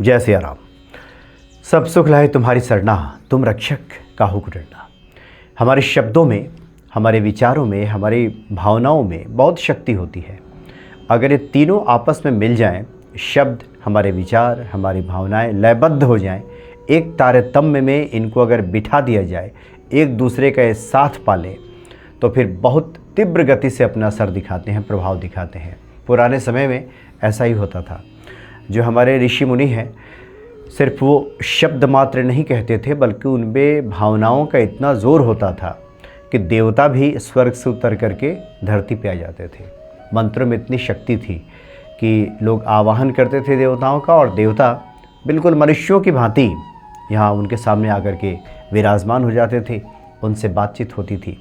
जय सिया राम। सब सुख लाए तुम्हारी सरना, तुम रक्षक काहू को डरना। हमारे शब्दों में, हमारे विचारों में, हमारी भावनाओं में बहुत शक्ति होती है। अगर ये तीनों आपस में मिल जाएं, शब्द, हमारे विचार, हमारी भावनाएं लयबद्ध हो जाएं, एक तारतम्य में इनको अगर बिठा दिया जाए, एक दूसरे का साथ पालें, तो फिर बहुत तीव्र गति से अपना असर दिखाते हैं, प्रभाव दिखाते हैं। पुराने समय में ऐसा ही होता था। जो हमारे ऋषि मुनि हैं, सिर्फ वो शब्द मात्र नहीं कहते थे, बल्कि उनमें भावनाओं का इतना ज़ोर होता था कि देवता भी स्वर्ग से उतर करके धरती पे आ जाते थे। मंत्रों में इतनी शक्ति थी कि लोग आवाहन करते थे देवताओं का, और देवता बिल्कुल मनुष्यों की भांति यहाँ उनके सामने आकर के विराजमान हो जाते थे, उनसे बातचीत होती थी।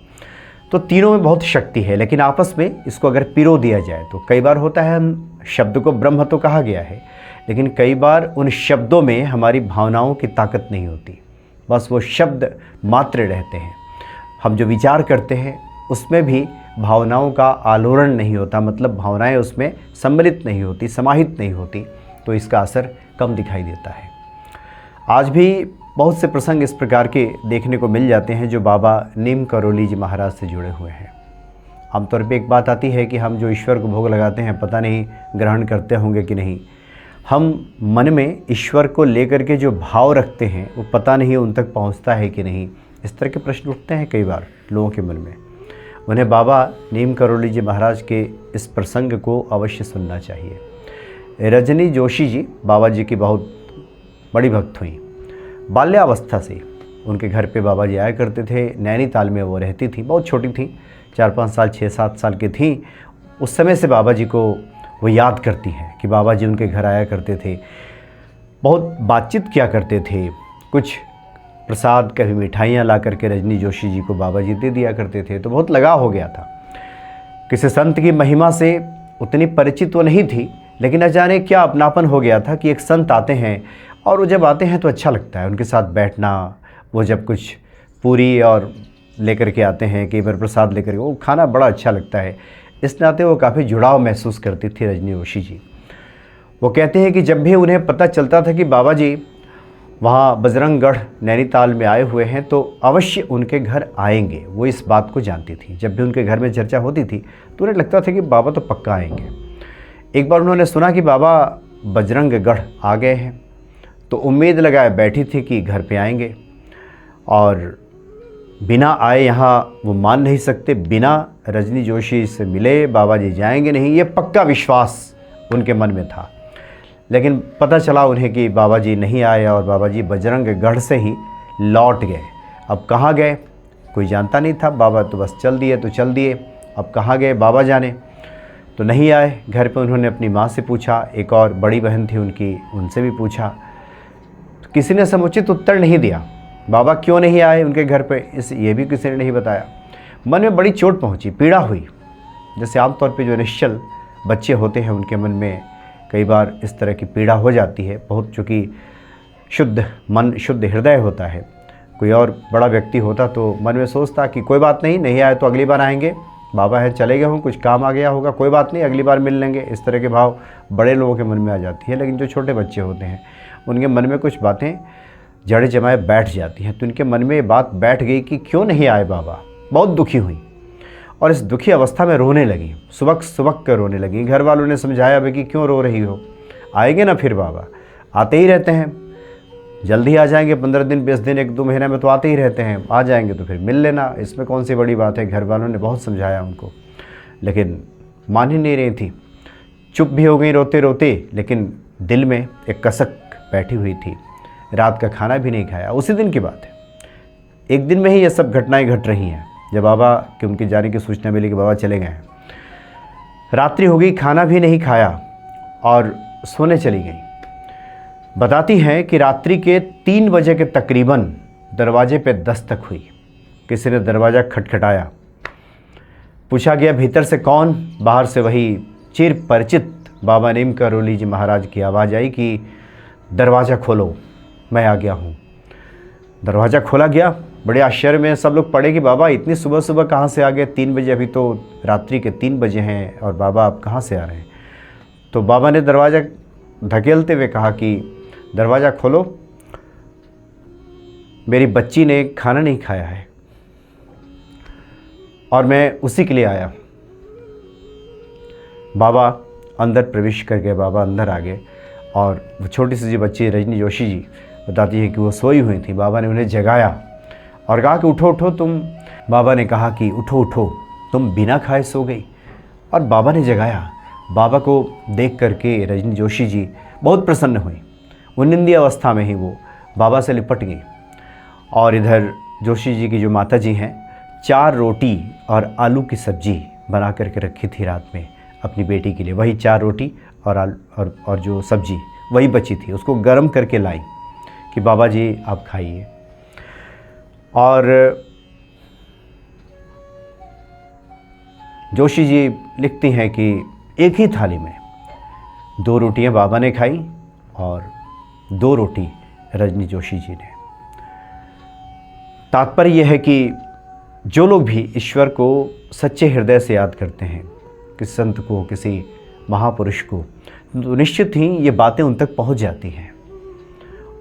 तो तीनों में बहुत शक्ति है, लेकिन आपस में इसको अगर पिरो दिया जाए तो कई बार होता है, हम शब्द को ब्रह्म तो कहा गया है, लेकिन कई बार उन शब्दों में हमारी भावनाओं की ताकत नहीं होती, बस वो शब्द मात्र रहते हैं। हम जो विचार करते हैं उसमें भी भावनाओं का आलोड़न नहीं होता, मतलब भावनाएं उसमें सम्मिलित नहीं होती, समाहित नहीं होती, तो इसका असर कम दिखाई देता है। आज भी बहुत से प्रसंग इस प्रकार के देखने को मिल जाते हैं जो बाबा नीम करोली जी महाराज से जुड़े हुए हैं। आमतौर पे एक बात आती है कि हम जो ईश्वर को भोग लगाते हैं, पता नहीं ग्रहण करते होंगे कि नहीं। हम मन में ईश्वर को लेकर के जो भाव रखते हैं वो पता नहीं उन तक पहुंचता है कि नहीं। इस तरह के प्रश्न उठते हैं कई बार लोगों के मन में। उन्हें बाबा नीम करोली जी महाराज के इस प्रसंग को अवश्य सुनना चाहिए। रजनी जोशी जी बाबा जी की बहुत बड़ी भक्त हुई। बाल्यावस्था से उनके घर पे बाबा जी आया करते थे। नैनीताल में वो रहती थी, बहुत छोटी थी, 4-5 साल, 6-7 साल की थी। उस समय से बाबा जी को वो याद करती हैं कि बाबा जी उनके घर आया करते थे, बहुत बातचीत किया करते थे। कुछ प्रसाद, कभी मिठाइयाँ ला करके रजनी जोशी जी को बाबा जी दे दिया करते थे, तो बहुत लगाव हो गया था। किसी संत की महिमा से उतनी परिचित वो नहीं थी, लेकिन अचानक क्या अपनापन हो गया था कि एक संत आते हैं, और वो जब आते हैं तो अच्छा लगता है उनके साथ बैठना। वो जब कुछ पूरी और लेकर के आते हैं, कई बार प्रसाद लेकर के, वो खाना बड़ा अच्छा लगता है। इस नाते वो काफ़ी जुड़ाव महसूस करती थी रजनी जोशी जी। वो कहते हैं कि जब भी उन्हें पता चलता था कि बाबा जी वहाँ बजरंगगढ़ नैनीताल में आए हुए हैं, तो अवश्य उनके घर आएंगे। वो इस बात को जानती थी। जब भी उनके घर में चर्चा होती थी तो उन्हें लगता था कि बाबा तो पक्का आएंगे। एक बार उन्होंने सुना कि बाबा बजरंगगढ़ आ गए हैं, तो उम्मीद लगाए बैठी थी कि घर पे आएंगे, और बिना आए यहाँ वो मान नहीं सकते। बिना रजनी जोशी से मिले बाबा जी जाएंगे नहीं, ये पक्का विश्वास उनके मन में था। लेकिन पता चला उन्हें कि बाबा जी नहीं आए, और बाबा जी बजरंगगढ़ से ही लौट गए। अब कहाँ गए कोई जानता नहीं था। बाबा तो बस चल दिए तो चल दिए, अब कहाँ गए बाबा जाने। तो नहीं आए। घर पे उन्होंने अपनी माँ से पूछा, एक और बड़ी बहन थी उनकी, उनसे भी पूछा, तो किसी ने समुचित उत्तर नहीं दिया। बाबा क्यों नहीं आए उनके घर पे, ये भी किसी ने नहीं बताया। मन में बड़ी चोट पहुंची, पीड़ा हुई। जैसे आमतौर पे जो निश्चल बच्चे होते हैं उनके मन में कई बार इस तरह की पीड़ा हो जाती है। बहुत चूँकि शुद्ध मन, शुद्ध हृदय होता है। कोई और बड़ा व्यक्ति होता तो मन में सोचता कि कोई बात नहीं, नहीं आए तो अगली बार आएंगे, बाबा है चले गए हों, कुछ काम आ गया होगा, कोई बात नहीं अगली बार मिल लेंगे। इस तरह के भाव बड़े लोगों के मन में आ जाती है। लेकिन जो छोटे बच्चे होते हैं उनके मन में कुछ बातें जड़े जमाए बैठ जाती हैं। तो इनके मन में ये बात बैठ गई कि क्यों नहीं आए बाबा। बहुत दुखी हुई, और इस दुखी अवस्था में रोने लगी, सुबक सुबक कर रोने लगी। घर वालों ने समझाया भाई कि क्यों रो रही हो, आएंगे ना फिर बाबा, आते ही रहते हैं, जल्दी आ जाएंगे, 15 दिन 20 दिन 1-2 महीने में तो आते ही रहते हैं, आ जाएंगे तो फिर मिल लेना, इसमें कौन सी बड़ी बात है। घर वालों ने बहुत समझाया उनको, लेकिन मान ही नहीं रही थी। चुप भी हो गई रोते रोते, लेकिन दिल में एक कसक बैठी हुई थी। रात का खाना भी नहीं खाया। उसी दिन की बात है, एक दिन में ही ये सब घटनाएं घट रही हैं। जब बाबा के उनके जाने की सूचना मिली कि बाबा चले गए हैं, रात्रि हो गई, खाना भी नहीं खाया और सोने चली गई। बताती हैं कि रात्रि के 3 बजे के तकरीबन दरवाजे पे दस्तक हुई। किसी ने दरवाज़ा खटखटाया। पूछा गया भीतर से कौन। बाहर से वही चिर परिचित बाबा नीम करोली जी महाराज की आवाज़ आई कि दरवाज़ा खोलो, मैं आ गया हूँ। दरवाज़ा खोला गया। बड़े आश्चर्य में सब लोग पड़े कि बाबा इतनी सुबह सुबह कहाँ से आ गए, 3 बजे, अभी तो रात्रि के 3 बजे हैं, और बाबा आप कहाँ से आ रहे हैं। तो बाबा ने दरवाज़ा धकेलते हुए कहा कि दरवाज़ा खोलो, मेरी बच्ची ने खाना नहीं खाया है और मैं उसी के लिए आया। बाबा अंदर प्रवेश कर गए, बाबा अंदर आ गए और वो छोटी सी बच्ची रजनी जोशी जी बताती है कि वो सोई हुई थी। बाबा ने उन्हें जगाया और कहा कि उठो उठो तुम। बाबा ने कहा कि उठो उठो, तुम बिना खाए सो गई। और बाबा ने जगाया। बाबा को देख करके रजनी जोशी जी बहुत प्रसन्न हुई। उन्निंदी अवस्था में ही वो बाबा से लिपट गई। और इधर जोशी जी की जो माता जी हैं, 4 रोटी और आलू की सब्जी बना करके रखी थी रात में अपनी बेटी के लिए। वही 4 रोटी और जो सब्जी वही बची थी, उसको गर्म करके लाई कि बाबा जी आप खाइए। और जोशी जी लिखती हैं कि एक ही थाली में 2 रोटियां बाबा ने खाई और 2 रोटी रजनी जोशी जी ने। तात्पर्य यह है कि जो लोग भी ईश्वर को सच्चे हृदय से याद करते हैं, किसी संत को, किसी महापुरुष को, तो निश्चित ही ये बातें उन तक पहुंच जाती हैं।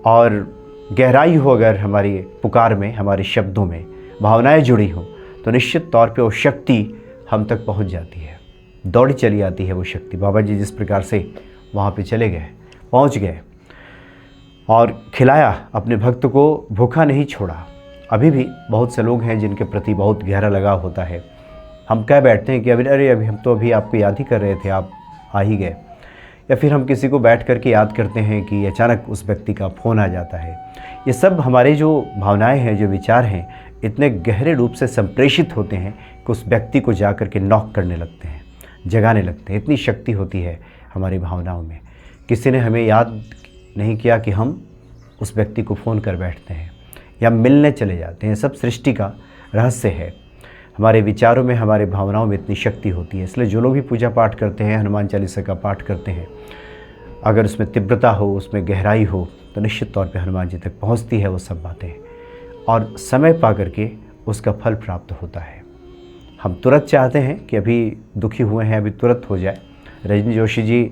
और गहराई हो अगर हमारी पुकार में, हमारे शब्दों में भावनाएं जुड़ी हो, तो निश्चित तौर पे वो शक्ति हम तक पहुंच जाती है, दौड़ी चली आती है वो शक्ति। बाबा जी जिस प्रकार से वहाँ पे चले गए, पहुँच गए और खिलाया, अपने भक्त को भूखा नहीं छोड़ा। अभी भी बहुत से लोग हैं जिनके प्रति बहुत गहरा लगाव होता है। हम कह बैठते हैं कि अभी हम तो अभी आपको याद ही कर रहे थे, आप आ ही गए। या फिर हम किसी को बैठ करके याद करते हैं कि अचानक उस व्यक्ति का फ़ोन आ जाता है। ये सब हमारे जो भावनाएं हैं, जो विचार हैं, इतने गहरे रूप से संप्रेषित होते हैं कि उस व्यक्ति को जा कर के नॉक करने लगते हैं, जगाने लगते हैं। इतनी शक्ति होती है हमारी भावनाओं में। किसी ने हमें याद नहीं किया कि हम उस व्यक्ति को फ़ोन कर बैठते हैं या मिलने चले जाते हैं। सब सृष्टि का रहस्य है। हमारे विचारों में, हमारे भावनाओं में इतनी शक्ति होती है। इसलिए जो लोग भी पूजा पाठ करते हैं, हनुमान चालीसा का पाठ करते हैं, अगर उसमें तीव्रता हो, उसमें गहराई हो, तो निश्चित तौर पे हनुमान जी तक पहुंचती है वो सब बातें और समय पा करके उसका फल प्राप्त होता है। हम तुरंत चाहते हैं कि अभी दुखी हुए हैं, अभी तुरंत हो जाए। रजनी जोशी जी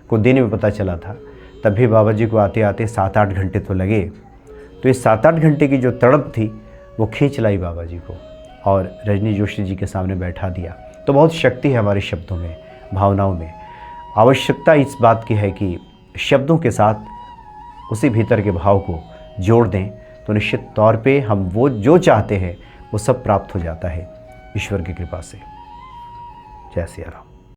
को दिन में पता चला था, तब भी बाबा जी को आते आते 7-8 घंटे तो लगे। तो इस 7-8 घंटे की जो तड़प थी वो खींच लाई बाबा जी को और रजनी जोशी जी के सामने बैठा दिया। तो बहुत शक्ति है हमारे शब्दों में, भावनाओं में। आवश्यकता इस बात की है कि शब्दों के साथ उसी भीतर के भाव को जोड़ दें, तो निश्चित तौर पे हम वो जो चाहते हैं वो सब प्राप्त हो जाता है ईश्वर की कृपा से। जय सिया राम।